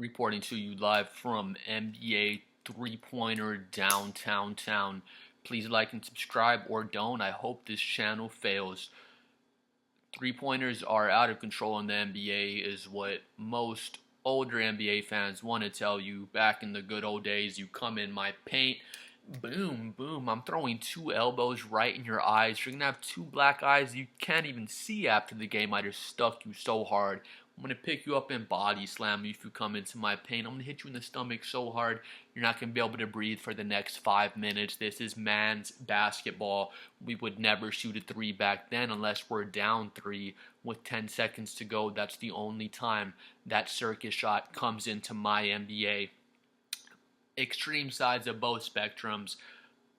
Reporting to you live from NBA three-pointer downtown town. Please like and subscribe or don't. I hope this channel fails. Three-pointers are out of control in the NBA is what most older NBA fans want to tell you. Back in the good old days, you come in my paint, boom, boom, I'm throwing two elbows right in your eyes. You're going to have two black eyes you can't even see after the game. I just stuck you so hard. I'm going to pick you up and body slam you if you come into my paint. I'm going to hit you in the stomach so hard you're not going to be able to breathe for the next 5 minutes. This is man's basketball. We would never shoot a three back then unless we're down three with 10 seconds to go. That's the only time that circus shot comes into my NBA. Extreme sides of both spectrums.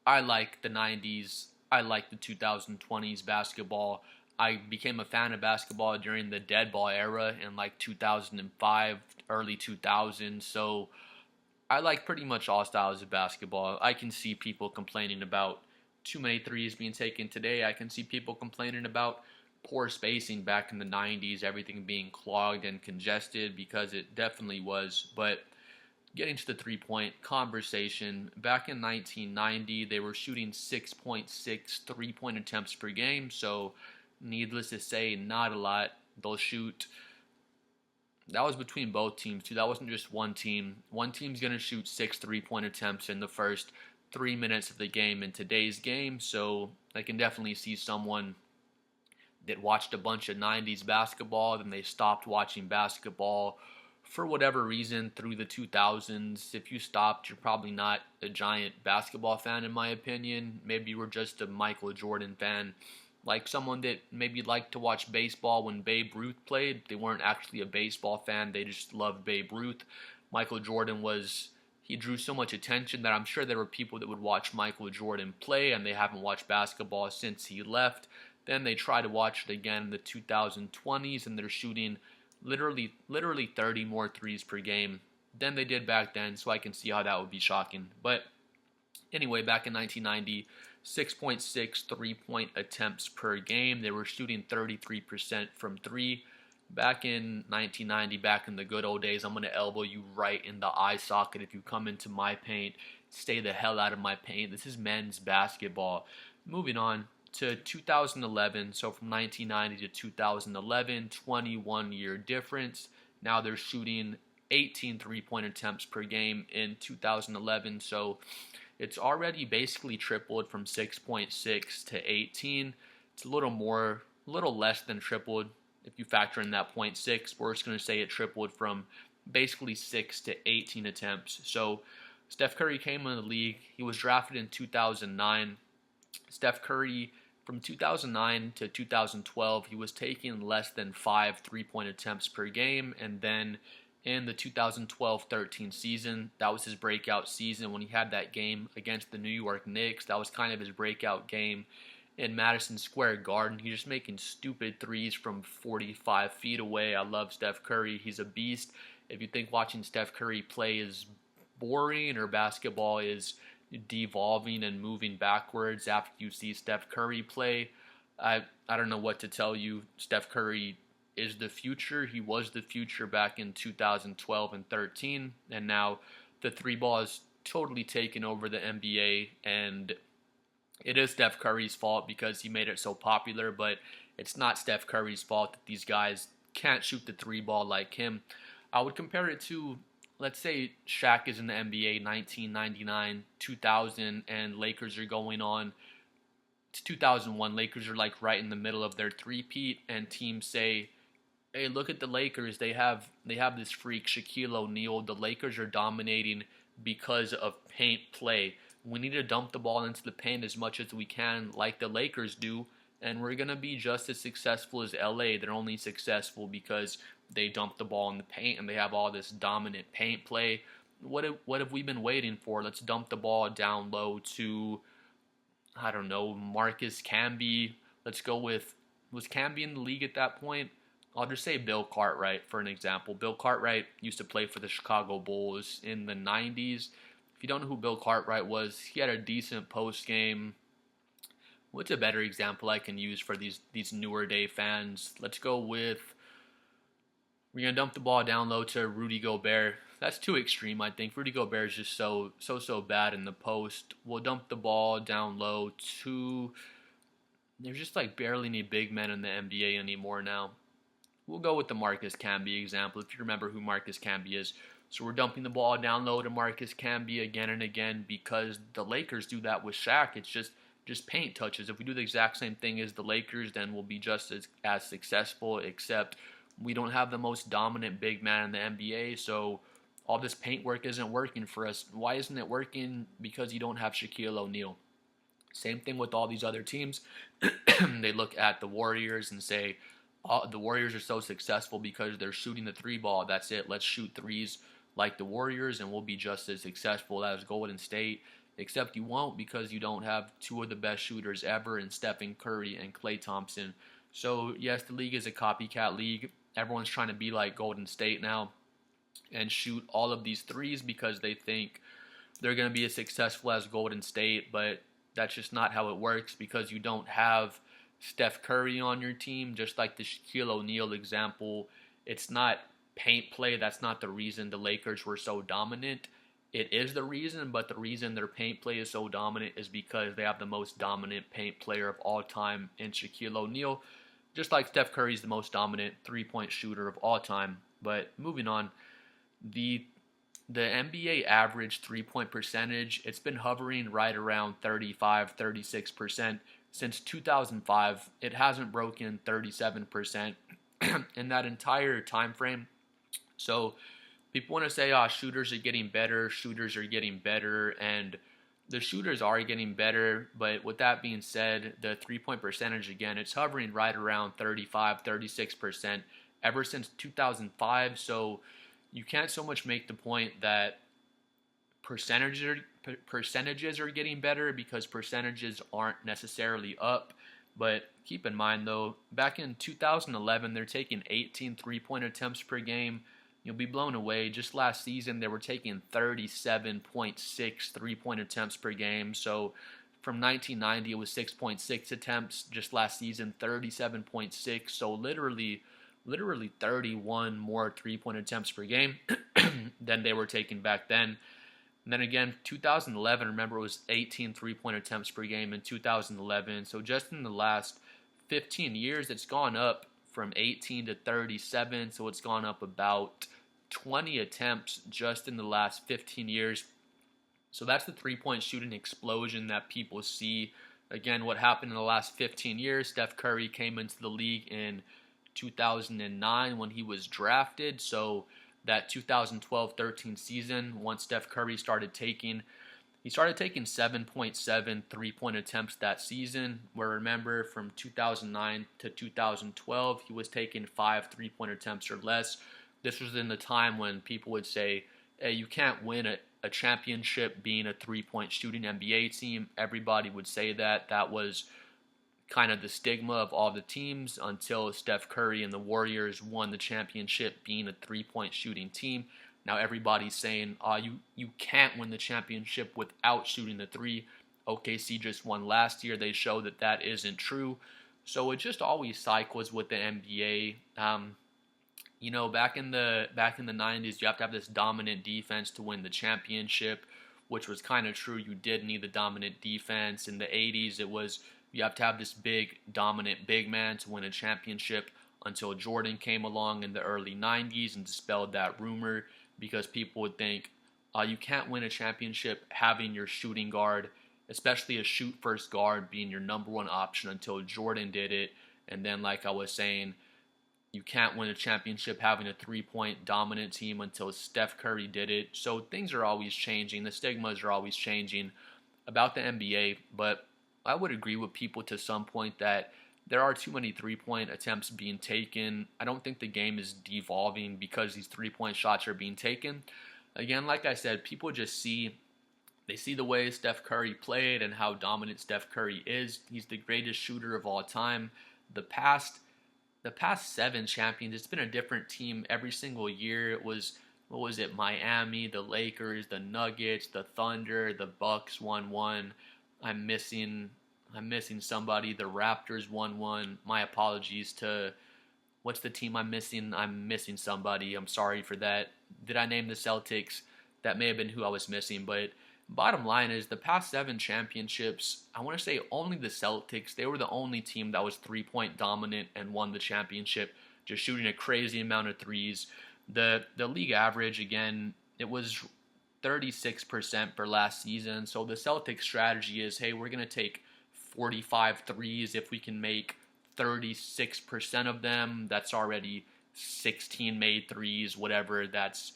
I like the 90s. I like the 2020s basketball. I became a fan of basketball during the dead ball era in like 2005, early 2000s. So I like pretty much all styles of basketball. I can see people complaining about too many threes being taken today. I can see people complaining about poor spacing back in the 90s, everything being clogged and congested because it definitely was. But getting to the three-point conversation, back in 1990, they were shooting 6.6 three-point attempts per game, so needless to say, not a lot. They'll shoot. That was between both teams, too. That wasn't just one team. One team's going to shoot 6 three-point attempts in the first 3 minutes of the game in today's game, so I can definitely see someone that watched a bunch of 90s basketball, then they stopped watching basketball for whatever reason through the 2000s. If you stopped, you're probably not a giant basketball fan, in my opinion. Maybe you were just a Michael Jordan fan, like someone that maybe liked to watch baseball when Babe Ruth played. They weren't actually a baseball fan, they just loved Babe Ruth. Michael Jordan he drew so much attention that I'm sure there were people that would watch Michael Jordan play and they haven't watched basketball since he left. Then they try to watch it again in the 2020s and they're shooting literally 30 more threes per game than they did back then, so I can see how that would be shocking. But anyway, back in 1990, 6.6 three-point attempts per game. They were shooting 33% from three. Back in 1990, back in the good old days, I'm going to elbow you right in the eye socket if you come into my paint. Stay the hell out of my paint. This is men's basketball. Moving on to 2011, so from 1990 to 2011, 21-year difference. Now they're shooting 18 three-point attempts per game in 2011, so it's already basically tripled from 6.6 to 18. It's a little less than tripled if you factor in that 0.6. We're just going to say it tripled from basically 6 to 18 attempts. So Steph Curry came in the league. He was drafted in 2009. Steph Curry, from 2009 to 2012, he was taking less than 5 three-point attempts per game, and then in the 2012-13 season, that was his breakout season when he had that game against the New York Knicks. That was kind of his breakout game in Madison Square Garden. He's just making stupid threes from 45 feet away. I love Steph Curry. He's a beast. If you think watching Steph Curry play is boring or basketball is devolving and moving backwards after you see Steph Curry play, I don't know what to tell you. Steph Curry is the future. He was the future back in 2012 and 13, and now the three ball has totally taken over the NBA, and it is Steph Curry's fault because he made it so popular, but it's not Steph Curry's fault that these guys can't shoot the three ball like him. I would compare it to, let's say Shaq is in the NBA 1999, 2000, and Lakers are going on. It's 2001. Lakers are like right in the middle of their three-peat, and teams say, hey, look at the Lakers. They have this freak, Shaquille O'Neal. The Lakers are dominating because of paint play. We need to dump the ball into the paint as much as we can, like the Lakers do, and we're going to be just as successful as LA. They're only successful because they dump the ball in the paint and they have all this dominant paint play. What have we been waiting for? Let's dump the ball down low to, I don't know, Marcus Camby. Let's go with, was Camby in the league at that point? I'll just say Bill Cartwright for an example. Bill Cartwright used to play for the Chicago Bulls in the 90s. If you don't know who Bill Cartwright was, he had a decent post game. What's a better example I can use for these newer day fans? Let's go with We're gonna dump the ball down low to Rudy Gobert. That's too extreme, I think. Rudy Gobert is just so bad in the post. We'll dump the ball down low to. There's just like barely any big men in the NBA anymore now. We'll go with the Marcus Camby example, if you remember who Marcus Camby is. So we're dumping the ball down low to Marcus Camby again and again because the Lakers do that with Shaq. It's just paint touches. If we do the exact same thing as the Lakers, then we'll be just as successful, except we don't have the most dominant big man in the NBA, so all this paint work isn't working for us. Why isn't it working? Because you don't have Shaquille O'Neal. Same thing with all these other teams. They look at the Warriors and say, oh, the Warriors are so successful because they're shooting the three ball. That's it. Let's shoot threes like the Warriors and we'll be just as successful as Golden State. Except you won't because you don't have two of the best shooters ever in Stephen Curry and Klay Thompson. So, yes, the league is a copycat league. Everyone's trying to be like Golden State now and shoot all of these threes because they think they're going to be as successful as Golden State, but that's just not how it works because you don't have Steph Curry on your team, just like the Shaquille O'Neal example. It's not paint play. That's not the reason the Lakers were so dominant. It is the reason, but the reason their paint play is so dominant is because they have the most dominant paint player of all time in Shaquille O'Neal, just like Steph Curry's the most dominant three-point shooter of all time. But moving on, the NBA average three-point percentage, it's been hovering right around 35-36% since 2005. It hasn't broken 37% in that entire time frame. So people want to say, shooters are getting better, and the shooters are getting better, but with that being said, the three-point percentage, again, it's hovering right around 35-36% ever since 2005, so you can't so much make the point that percentages are getting better because percentages aren't necessarily up. But keep in mind, though, back in 2011, they're taking 18 three-point attempts per game. You'll be blown away. Just last season, they were taking 37.6 three-point attempts per game. So from 1990, it was 6.6 attempts. Just last season, 37.6. So literally 31 more three-point attempts per game than they were taking back then. And then again, 2011, remember, it was 18 three-point attempts per game in 2011. So just in the last 15 years, it's gone up from 18 to 37. So it's gone up about 20 attempts just in the last 15 years. So that's the three-point shooting explosion that people see. Again, what happened in the last 15 years, Steph Curry came into the league in 2009 when he was drafted. So that 2012-13 season, once Steph Curry started taking 7.7 three-point attempts that season, where remember from 2009 to 2012, he was taking 5 three-point attempts or less. This was in the time when people would say, hey, you can't win a championship being a three-point shooting NBA team. Everybody would say that. That was kind of the stigma of all the teams until Steph Curry and the Warriors won the championship being a three-point shooting team. Now everybody's saying, you can't win the championship without shooting the three. OKC just won last year. They show that that isn't true. So it just always cycles with the NBA. Back in the 90s, you have to have this dominant defense to win the championship, which was kind of true. You did need the dominant defense. In the 80s, it was you have to have this big, dominant big man to win a championship until Jordan came along in the early 90s and dispelled that rumor because people would think, you can't win a championship having your shooting guard, especially a shoot-first guard, being your number one option until Jordan did it. And then, like I was saying, you can't win a championship having a three-point dominant team until Steph Curry did it. So things are always changing. The stigmas are always changing about the NBA, but I would agree with people to some point that there are too many three-point attempts being taken. I don't think the game is devolving because these three-point shots are being taken. Again, like I said, people just see the way Steph Curry played and how dominant Steph Curry is. He's the greatest shooter of all time. The past 7 champions, it's been a different team every single year. It was, Miami, the Lakers, the Nuggets, the Thunder, the Bucks won one. I'm missing somebody. The Raptors won one. My apologies to What's the team I'm missing? I'm missing somebody. I'm sorry for that. Did I name the Celtics? That may have been who I was missing. But bottom line is the past 7 championships, I want to say only the Celtics. They were the only team that was 3-point dominant and won the championship, just shooting a crazy amount of threes. The league average, again, it was 36% for last season. So the Celtics strategy is, hey, we're going to take 45 threes. If we can make 36% of them, that's already 16 made threes, whatever. That's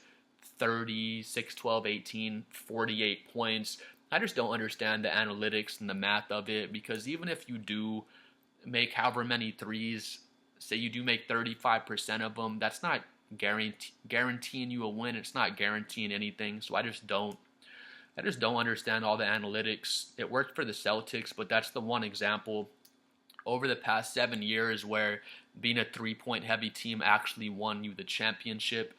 36, 12, 18, 48 points. I just don't understand the analytics and the math of it, because even if you do make however many threes, say you do make 35% of them, that's not guaranteeing you a win. It's not guaranteeing anything. So I just don't understand all the analytics. It worked for the Celtics, but that's the one example over the past 7 years where being a 3-point heavy team actually won you the championship.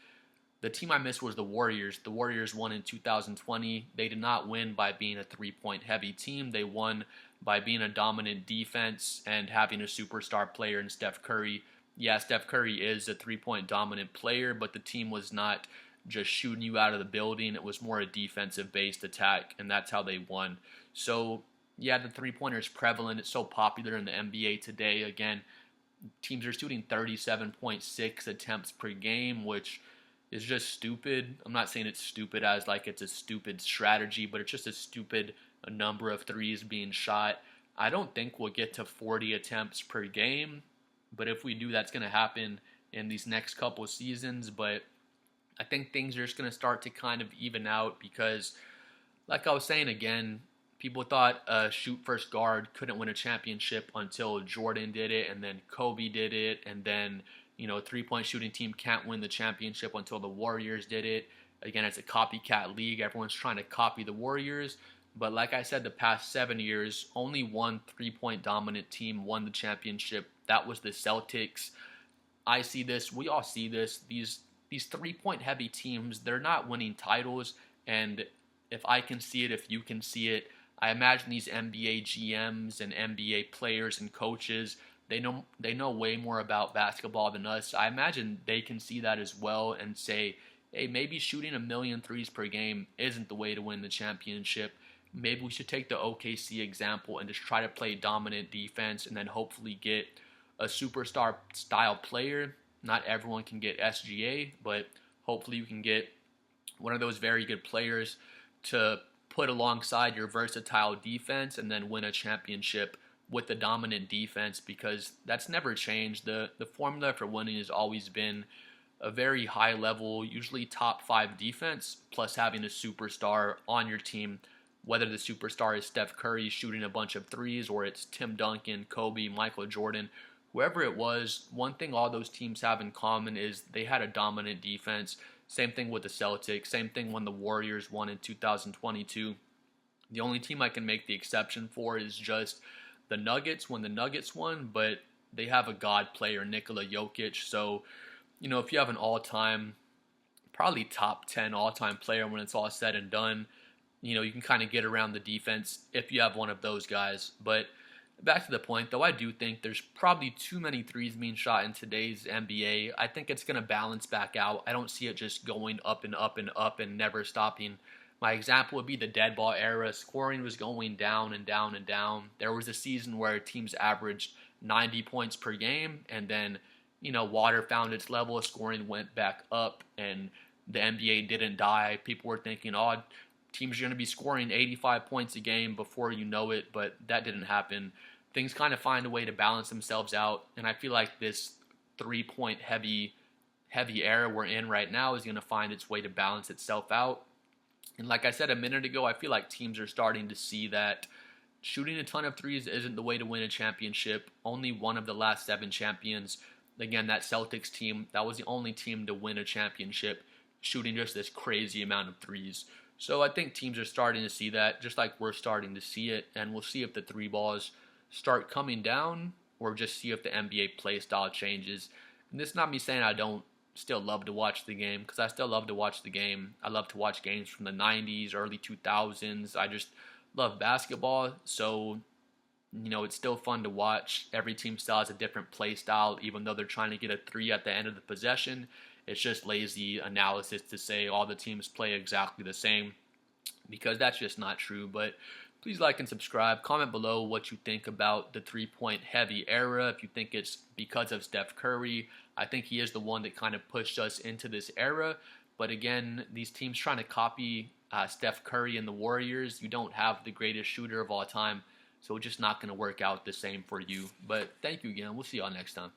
The team I missed was the Warriors. The Warriors won in 2020. They did not win by being a 3-point heavy team. They won by being a dominant defense and having a superstar player in Steph Curry. Yeah, Steph Curry is a 3-point dominant player, but the team was not just shooting you out of the building. It was more a defensive-based attack, and that's how they won. So, yeah, the three-pointer is prevalent. It's so popular in the NBA today. Again, teams are shooting 37.6 attempts per game, which is just stupid. I'm not saying it's stupid as like it's a stupid strategy, but it's just a stupid number of threes being shot. I don't think we'll get to 40 attempts per game, but if we do, that's going to happen in these next couple of seasons. But I think things are just going to start to kind of even out because, like I was saying again, people thought a shoot-first guard couldn't win a championship until Jordan did it, and then Kobe did it, and then, a three-point shooting team can't win the championship until the Warriors did it. Again, it's a copycat league. Everyone's trying to copy the Warriors. But like I said, the past 7 years, only one three-point dominant team won the championship. That was the Celtics. I see this. We all see this. These three-point heavy teams, they're not winning titles. And if I can see it, if you can see it, I imagine these NBA GMs and NBA players and coaches, they know way more about basketball than us. I imagine they can see that as well and say, hey, maybe shooting 1,000,000 threes per game isn't the way to win the championship. Maybe we should take the OKC example and just try to play dominant defense and then hopefully get a superstar style player. Not everyone can get SGA, but hopefully you can get one of those very good players to put alongside your versatile defense and then win a championship with the dominant defense, because that's never changed. The formula for winning has always been a very high level, usually top 5 defense, plus having a superstar on your team, whether the superstar is Steph Curry shooting a bunch of threes or it's Tim Duncan, Kobe, Michael Jordan, whoever it was. One thing all those teams have in common is they had a dominant defense. Same thing with the Celtics. Same thing when the Warriors won in 2022. The only team I can make the exception for is just the Nuggets when the Nuggets won, but they have a god player, Nikola Jokic. So, if you have an all-time, probably top 10 all-time player when it's all said and done, you can kind of get around the defense if you have one of those guys. But back to the point, though, I do think there's probably too many threes being shot in today's NBA. I think it's going to balance back out. I don't see it just going up and up and up and never stopping. My example would be the dead ball era. Scoring was going down and down and down. There was a season where teams averaged 90 points per game, and then, water found its level, scoring went back up, and the NBA didn't die. People were thinking, teams are going to be scoring 85 points a game before you know it, but that didn't happen. Things kind of find a way to balance themselves out, and I feel like this 3-point heavy era we're in right now is going to find its way to balance itself out. And like I said a minute ago, I feel like teams are starting to see that shooting a ton of threes isn't the way to win a championship. Only one of the last 7 champions, again, that Celtics team, that was the only team to win a championship shooting just this crazy amount of threes. So I think teams are starting to see that, just like we're starting to see it, and we'll see if the three balls start coming down or just see if the NBA play style changes. And this is not me saying I don't still love to watch the game, because I still love to watch the game. I love to watch games from the 90s, early 2000s. I just love basketball. So It's still fun to watch. Every team still has a different play style, even though they're trying to get a three at the end of the possession. It's just lazy analysis to say all the teams play exactly the same, because that's just not true. But please like and subscribe. Comment below what you think about the three-point heavy era. If you think it's because of Steph Curry, I think he is the one that kind of pushed us into this era. But again, these teams trying to copy Steph Curry and the Warriors, you don't have the greatest shooter of all time. So it's just not going to work out the same for you. But thank you again. We'll see y'all next time.